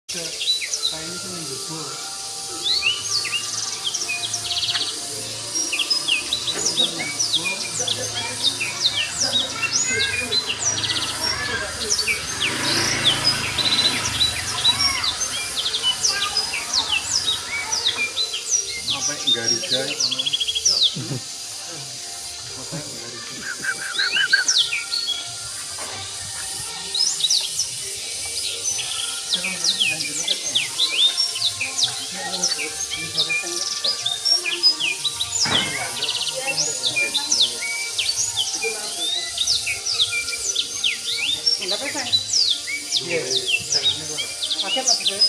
Kayaknya cuma jebol. Apa yang garis guys? Apa yang garis? Enggak apa-apa. Iya. Paket apa sih?